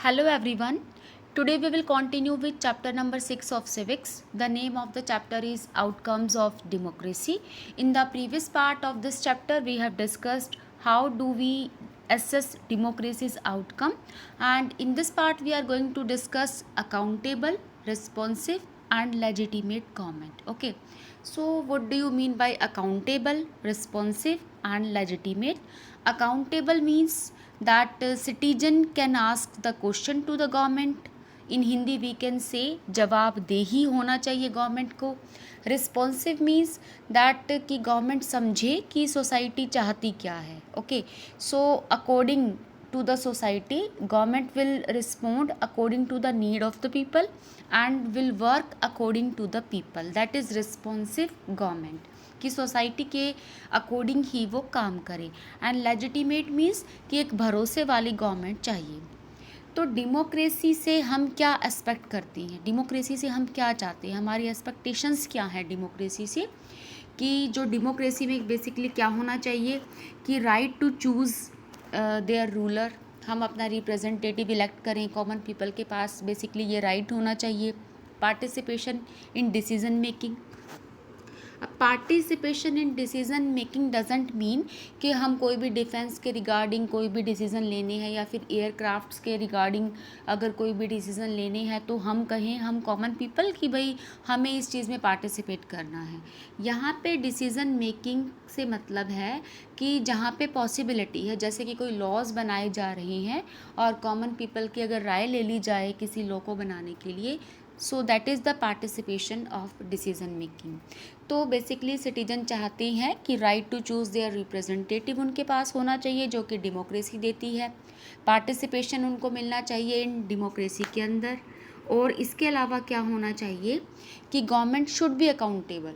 Hello everyone. Today we will continue with chapter number 6 of civics. The name of the chapter is Outcomes of Democracy. In the previous part of this chapter we have discussed how do we assess democracy's outcome, and in this part we are going to discuss accountable, responsive and legitimate government. Okay. So what do you mean by accountable, responsive and legitimate? Accountable means that citizen can ask the question to the government. In Hindi we can say जवाबदेही होना चाहिए government को. Responsive means that कि government समझे कि society चाहती क्या है. Okay, so according to the society government will respond according to the need of the people and will work according to the people. That is responsive government, कि society के according ही वो काम करे. एंड लेजिटिमेट मीन्स कि एक भरोसे वाली government चाहिए. तो डेमोक्रेसी से हम क्या एक्सपेक्ट करते हैं, डेमोक्रेसी से हम क्या चाहते हैं, हमारी एक्सपेक्टेशंस क्या है डेमोक्रेसी से. कि जो डेमोक्रेसी में बेसिकली क्या होना चाहिए कि right to choose their ruler, हम अपना रिप्रेजेंटेटिव इलेक्ट करें कॉमन पीपल के पास, बेसिकली ये राइट होना चाहिए. Participation in decision making. Participation in decision making doesn't mean कि हम कोई भी डिफेंस के रिगार्डिंग कोई भी डिसीज़न लेने हैं या फिर एयरक्राफ्ट्स के रिगार्डिंग अगर कोई भी डिसीज़न लेने हैं तो हम कहें हम कॉमन पीपल कि भाई हमें इस चीज़ में पार्टिसिपेट करना है. यहाँ पे डिसीज़न मेकिंग से मतलब है कि जहाँ पे पॉसिबिलिटी है, जैसे कि कोई लॉज बनाए जा रहे हैं और कॉमन पीपल की अगर राय ले ली जाए किसी लॉ को बनाने के लिए, so that is the participation of decision making. तो बेसिकली सिटीजन चाहते हैं कि right to choose their representative उनके पास होना चाहिए जो कि डेमोक्रेसी देती है. पार्टिसिपेशन उनको मिलना चाहिए इन डेमोक्रेसी के अंदर. और इसके अलावा क्या होना चाहिए कि government should be accountable.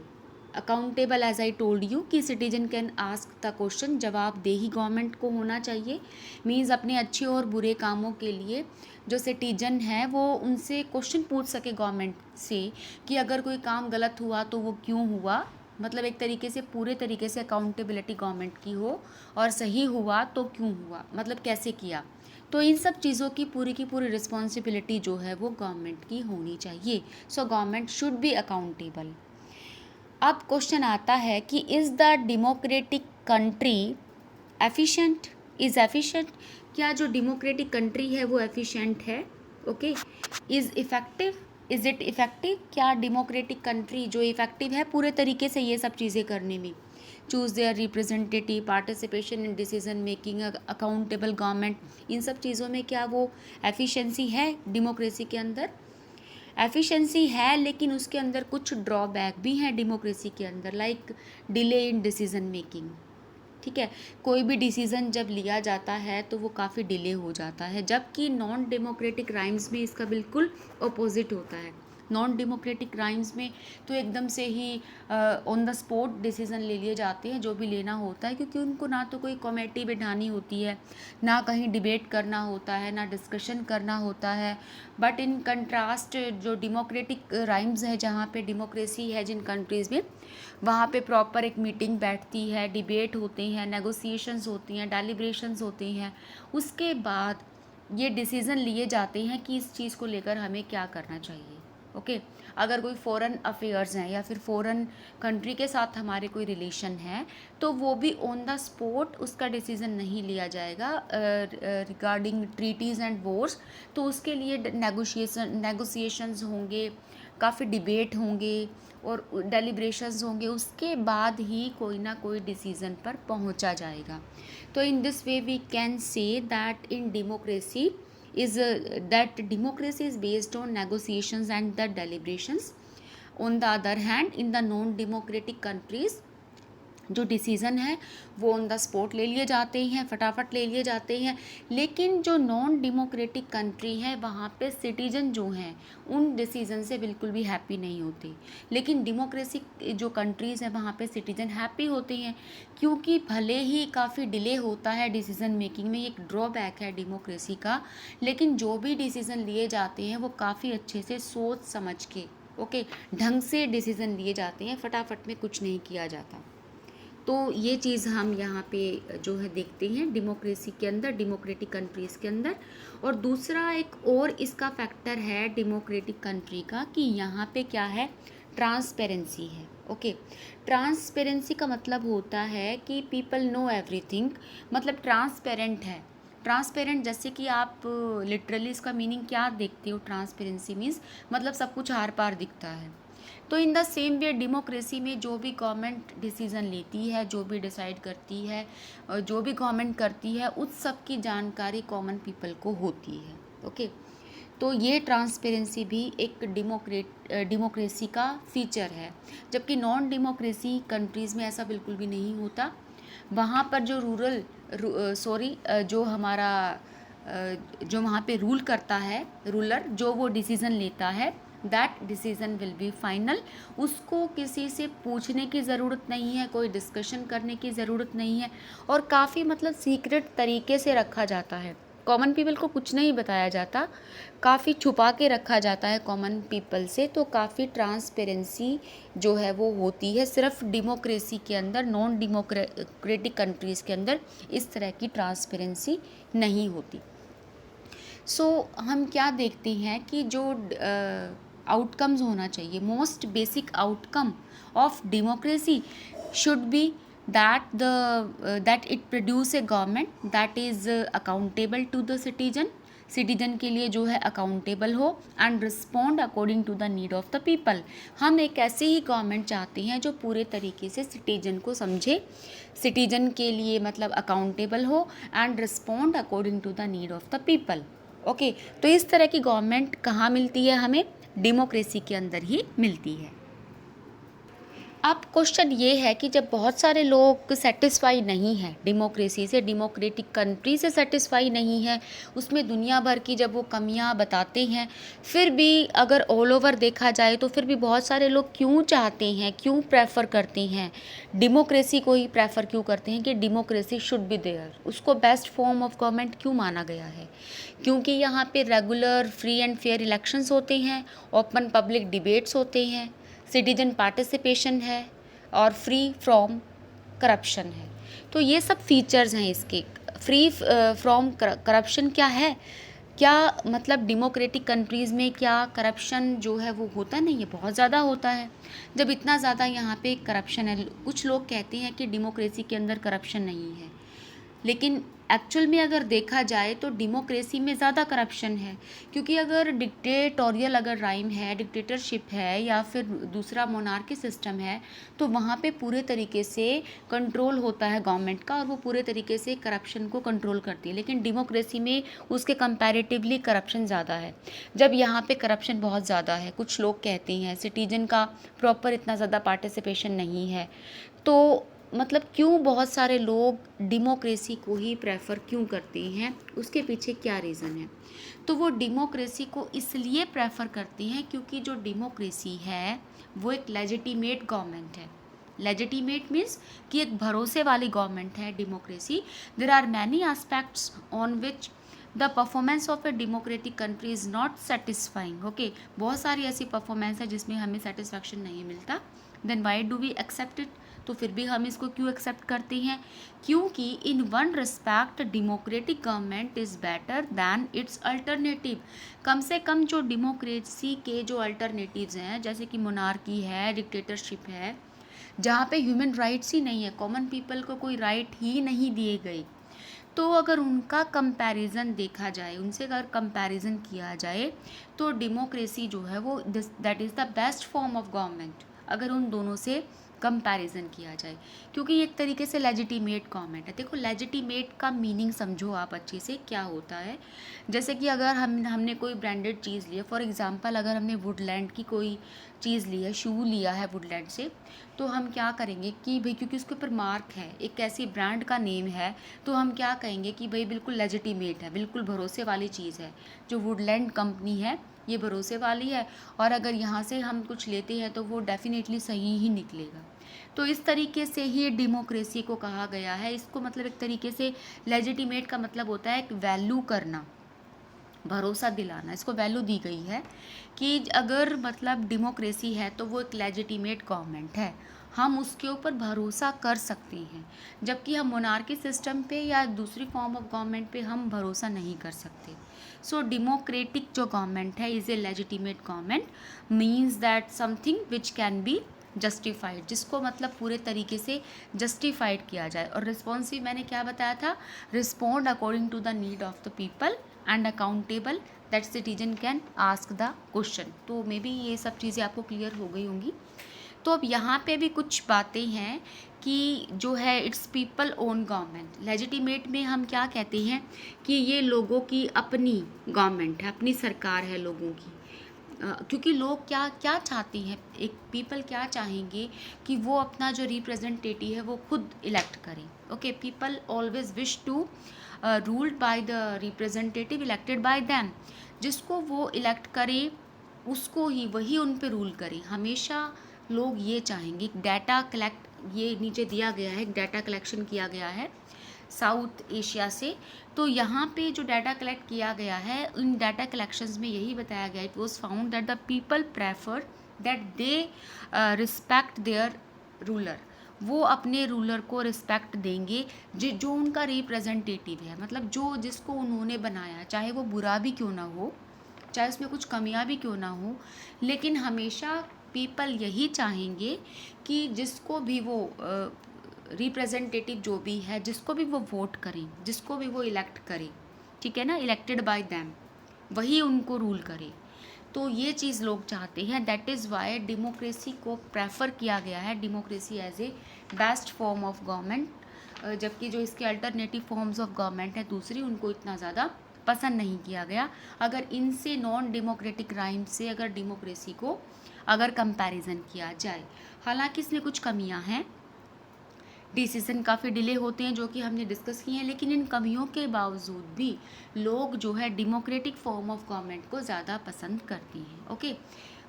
Accountable as I told you कि citizen can ask the question, जवाबदेही गवर्नमेंट को होना चाहिए. मीन्स अपने अच्छे और बुरे कामों के लिए जो सिटीजन है वो उनसे क्वेश्चन पूछ सके गवर्नमेंट से कि अगर कोई काम गलत हुआ तो वो क्यों हुआ. मतलब एक तरीके से पूरे तरीके से अकाउंटेबिलिटी गवर्नमेंट की हो, और सही हुआ तो क्यों हुआ, मतलब कैसे किया. तो इन सब चीज़ों की पूरी रिस्पॉन्सिबिलिटी जो है वो गवर्नमेंट की होनी चाहिए. So government should be accountable. अब क्वेश्चन आता है कि is the democratic country efficient. Is efficient, क्या जो डेमोक्रेटिक कंट्री है वो एफिशिएंट है. Okay. Is effective, is it effective, क्या डेमोक्रेटिक कंट्री जो इफ़ेक्टिव है पूरे तरीके से ये सब चीज़ें करने में, choose their representative, participation in decision making, accountable government, इन सब चीज़ों में क्या वो एफिशिएंसी है डेमोक्रेसी के अंदर. एफिशिएंसी है, लेकिन उसके अंदर कुछ ड्रॉबैक भी हैं डेमोक्रेसी के अंदर, like delay in decision making. ठीक है, कोई भी डिसीज़न जब लिया जाता है तो वो काफ़ी डिले हो जाता है, जबकि नॉन डेमोक्रेटिक राइम्स में इसका बिल्कुल अपोजिट होता है. नॉन डेमोक्रेटिक राइम्स में तो एकदम से ही ऑन द स्पॉट डिसीज़न ले लिए जाते हैं जो भी लेना होता है, क्योंकि उनको ना तो कोई कमेटी बिठानी होती है, ना कहीं डिबेट करना होता है, ना डिस्कशन करना होता है. बट इन कंट्रास्ट जो डेमोक्रेटिक राइम्स है, जहाँ पे डेमोक्रेसी है जिन कंट्रीज़ में, वहाँ पे प्रॉपर एक मीटिंग बैठती है, डिबेट होते हैं, नेगोशिएशंस होती हैं, डेलिब्रेशंस होती हैं. उसके बाद ये डिसीज़न लिए जाते हैं कि इस चीज़ को लेकर हमें क्या करना चाहिए. ओके. अगर कोई फ़ॉरेन अफेयर्स हैं या फिर फ़ॉरेन कंट्री के साथ हमारे कोई रिलेशन है तो वो भी ऑन द स्पॉट उसका डिसीज़न नहीं लिया जाएगा रिगार्डिंग ट्रीटीज़ एंड वॉर्स. तो उसके लिए नेगोशिएशंस होंगे, काफ़ी डिबेट होंगे और डेलिब्रेशंस होंगे. उसके बाद ही कोई ना कोई डिसीज़न पर पहुंचा जाएगा. तो in this way we can say that in democracy is that democracy is based on negotiations and the deliberations. On the other hand, in the non-democratic countries जो डिसीज़न है वो ऑन द स्पॉट ले लिए जाते हैं, फटाफट ले लिए जाते हैं. लेकिन जो नॉन डेमोक्रेटिक कंट्री है वहाँ पे सिटीजन जो हैं उन डिसीज़न से बिल्कुल भी हैप्पी नहीं होते. लेकिन डेमोक्रेसी जो कंट्रीज़ हैं वहाँ पे सिटीजन हैप्पी होते हैं, क्योंकि भले ही काफ़ी डिले होता है डिसीज़न मेकिंग में, एक ड्रॉबैक है डेमोक्रेसी का, लेकिन जो भी डिसीज़न लिए जाते हैं वो काफ़ी अच्छे से सोच समझ के, ओके, ढंग से डिसीज़न लिए जाते हैं, फटाफट में कुछ नहीं किया जाता. तो ये चीज़ हम यहाँ पे जो है देखते हैं डेमोक्रेसी के अंदर, डेमोक्रेटिक कंट्रीज़ के अंदर। और दूसरा एक और इसका फैक्टर है डेमोक्रेटिक कंट्री का कि यहाँ पे क्या है, ट्रांसपेरेंसी है। ओके, ट्रांसपेरेंसी का मतलब होता है कि पीपल नो एवरीथिंग, मतलब ट्रांसपेरेंट है। ट्रांसपेरेंट जैसे कि आप लिटरली इसका मीनिंग क्या देखते हो, ट्रांसपेरेंसी मीन्स मतलब सब कुछ आर पार दिखता है। तो in the same way democracy में जो भी गवर्नमेंट डिसीज़न लेती है, जो भी डिसाइड करती है, जो भी गवर्नमेंट करती है, उस सब की जानकारी कॉमन पीपल को होती है। ओके, तो ये ट्रांसपेरेंसी भी एक डेमोक्रेसी का फीचर है, जबकि नॉन डेमोक्रेसी कंट्रीज़ में ऐसा बिल्कुल भी नहीं होता। वहाँ पर जो जो हमारा जो वहाँ पे रूल करता है, रूलर जो वो डिसीज़न लेता है, that decision will be final. उसको किसी से पूछने की ज़रूरत नहीं है, कोई डिस्कशन करने की ज़रूरत नहीं है, और काफ़ी मतलब सीक्रेट तरीके से रखा जाता है। कॉमन पीपल को कुछ नहीं बताया जाता, काफ़ी छुपा के रखा जाता है कॉमन पीपल से। तो काफ़ी ट्रांसपेरेंसी जो है वो होती है। सिर्फ डेमोक्रेसी के अंदर, नॉन डेमोक्रेटिक कंट्रीज़ के अंदर इस तरह की ट्रांसपेरेंसी नहीं होती। हम क्या देखते हैं कि जो आउटकम्स होना चाहिए, most basic outcome of democracy should be that it produce a government that is accountable to the citizen के लिए जो है अकाउंटेबल हो, and respond according to the need of the people. हम एक ऐसी ही गवर्नमेंट चाहते हैं जो पूरे तरीके से सिटीजन को समझे, सिटीजन के लिए मतलब अकाउंटेबल हो, and respond according to the need of the people. Okay, तो इस तरह की गवर्नमेंट कहाँ मिलती है हमें, डेमोक्रेसी के अंदर ही मिलती है। अब क्वेश्चन ये है कि जब बहुत सारे लोग सेटिस्फाई नहीं है डेमोक्रेसी से, डेमोक्रेटिक कंट्री से सेटिस्फाई नहीं है, उसमें दुनिया भर की जब वो कमियां बताते हैं, फिर भी अगर ऑल ओवर देखा जाए तो फिर भी बहुत सारे लोग क्यों चाहते हैं, क्यों प्रेफर करते हैं डेमोक्रेसी को ही प्रेफर क्यों करते हैं कि डेमोक्रेसी शुड बी देयर, उसको बेस्ट फॉर्म ऑफ गवर्नमेंट क्यों माना गया है? क्योंकि यहाँ पे regular free and fair elections होते हैं, ओपन पब्लिक डिबेट्स होते हैं, सिटीजन पार्टिसिपेशन है, और फ्री फ्रॉम करप्शन है। तो ये सब फीचर्स हैं इसके। फ्री फ्रॉम करप्शन क्या है, क्या मतलब डेमोक्रेटिक कंट्रीज़ में क्या करप्शन जो है वो होता नहीं है? बहुत ज़्यादा होता है। जब इतना ज़्यादा यहाँ पे करप्शन है, कुछ लोग कहते हैं कि डेमोक्रेसी के अंदर करप्शन नहीं है, लेकिन एक्चुअल में अगर देखा जाए तो डेमोक्रेसी में ज़्यादा करप्शन है। क्योंकि अगर डिक्टेटोरियल अगर राइम है, डिक्टेटरशिप है, या फिर दूसरा मोनार्की सिस्टम है, तो वहाँ पे पूरे तरीके से कंट्रोल होता है गवर्नमेंट का, और वो पूरे तरीके से करप्शन को कंट्रोल करती है। लेकिन डेमोक्रेसी में उसके कंपैरेटिवली करप्शन ज़्यादा है। जब यहाँ पे करप्शन बहुत ज़्यादा है, कुछ लोग कहते हैं सिटीजन का प्रॉपर इतना ज़्यादा पार्टिसिपेशन नहीं है, तो मतलब क्यों बहुत सारे लोग डेमोक्रेसी को ही प्रेफर क्यों करते हैं, उसके पीछे क्या रीज़न है? तो वो डेमोक्रेसी को इसलिए प्रेफर करते हैं क्योंकि जो डेमोक्रेसी है वो एक लेजिटिमेट गवर्नमेंट है। लेजिटिमेट मीन्स कि एक भरोसे वाली गवर्नमेंट है democracy. There are many aspects on which the performance of a democratic country is not satisfying. Okay, बहुत सारी ऐसी परफॉर्मेंस है जिसमें हमें सेटिस्फैक्शन नहीं मिलता। Then why do we accept it? तो फिर भी हम इसको क्यों एक्सेप्ट करते हैं? क्योंकि in one respect democratic government is better than its alternative. कम से कम जो डेमोक्रेसी के जो अल्टरनेटिव्स हैं, जैसे कि मोनार्की है, डिक्टेटरशिप है, जहाँ पे ह्यूमन राइट्स ही नहीं है, कॉमन पीपल को कोई राइट ही नहीं दिए गए, तो अगर उनका कंपैरिजन देखा जाए, उनसे अगर कंपैरिजन किया जाए, तो डेमोक्रेसी जो है वो that is the best form of government, अगर उन दोनों से कंपैरिजन किया जाए, क्योंकि ये एक तरीके से लेजिटिमेट गवर्नमेंट है। देखो, लेजिटिमेट का मीनिंग समझो आप अच्छे से क्या होता है। जैसे कि अगर हमने कोई ब्रांडेड चीज़ ली है, फॉर एग्जांपल अगर हमने वुडलैंड की कोई चीज़ ली है, शू लिया है वुडलैंड से, तो हम क्या करेंगे कि भाई क्योंकि उसके ऊपर मार्क है, एक ऐसी ब्रांड का नेम है, तो हम क्या कहेंगे कि भाई बिल्कुल लेजिटिमेट है, बिल्कुल भरोसे वाली चीज़ है, जो वुडलैंड कंपनी है ये भरोसे वाली है, और अगर यहाँ से हम कुछ लेते हैं तो वो डेफिनेटली सही ही निकलेगा। तो इस तरीके से ही डेमोक्रेसी को कहा गया है। इसको मतलब एक तरीके से लेजिटिमेट का मतलब होता है एक वैल्यू करना, भरोसा दिलाना, इसको वैल्यू दी गई है कि अगर मतलब डेमोक्रेसी है तो वो एक लेजिटिमेट गवर्नमेंट है। हम उसके ऊपर भरोसा कर सकते हैं, जबकि हम मोनार्की सिस्टम पे या दूसरी फॉर्म ऑफ गवर्नमेंट पे हम भरोसा नहीं कर सकते। सो डेमोक्रेटिक जो गवर्नमेंट है is a legitimate government, means that something which can be justified, जिसको मतलब पूरे तरीके से जस्टिफाइड किया जाए। और रिस्पॉन्सिव मैंने क्या बताया था, respond according to the need of the people and accountable that citizen can ask the question. तो मे बी ये सब चीज़ें आपको क्लियर हो गई होंगी। तो अब यहाँ पे भी कुछ बातें हैं कि जो है it's people own government. Legitimate में हम क्या कहते हैं कि ये लोगों की अपनी गवर्नमेंट है, अपनी सरकार है लोगों की। क्योंकि लोग क्या क्या चाहते हैं, एक पीपल क्या चाहेंगे कि वो अपना जो रिप्रेजेंटेटिव है वो खुद इलेक्ट करें। Okay, people always wish to ruled by the representative elected by them. जिसको वो इलेक्ट करे उसको ही वही उन पे रूल करे, हमेशा लोग ये चाहेंगे। डाटा कलेक्ट, ये नीचे दिया गया है, डाटा कलेक्शन किया गया है साउथ एशिया से। तो यहाँ पे जो डाटा कलेक्ट किया गया है, इन डाटा कलेक्शंस में यही बताया गया, it was found that the people prefer that they respect there ruler. वो अपने रूलर को रिस्पेक्ट देंगे जो उनका रिप्रेजेंटेटिव है, मतलब जो जिसको उन्होंने बनाया, चाहे वो बुरा भी क्यों ना हो, चाहे उसमें कुछ कमियां भी क्यों ना हो, लेकिन हमेशा पीपल यही चाहेंगे कि जिसको भी वो रिप्रेजेंटेटिव जो भी है, जिसको भी वो वोट करें, जिसको भी वो इलेक्ट करें, ठीक है ना, इलेक्टेड बाय दैम, वही उनको रूल करे। तो ये चीज़ लोग चाहते हैं, दैट इज़ वाई डेमोक्रेसी को प्रेफर किया गया है, democracy as a best form of government. जबकि जो इसके अल्टरनेटिव फॉर्म्स ऑफ गवर्नमेंट है दूसरी, उनको इतना ज़्यादा पसंद नहीं किया गया। अगर इनसे नॉन डेमोक्रेटिक राइम से अगर डेमोक्रेसी को अगर कंपैरिजन किया जाए, हालांकि इसमें कुछ कमियां हैं, डिसीजन काफ़ी डिले होते हैं जो कि हमने डिस्कस किए हैं, लेकिन इन कमियों के बावजूद भी लोग जो है डेमोक्रेटिक फॉर्म ऑफ गवर्नमेंट को ज़्यादा पसंद करती हैं।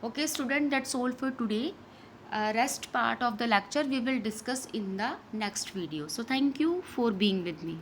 Okay student, that's all for today. Rest part of the lecture we will discuss in the next video. So thank you for being with me.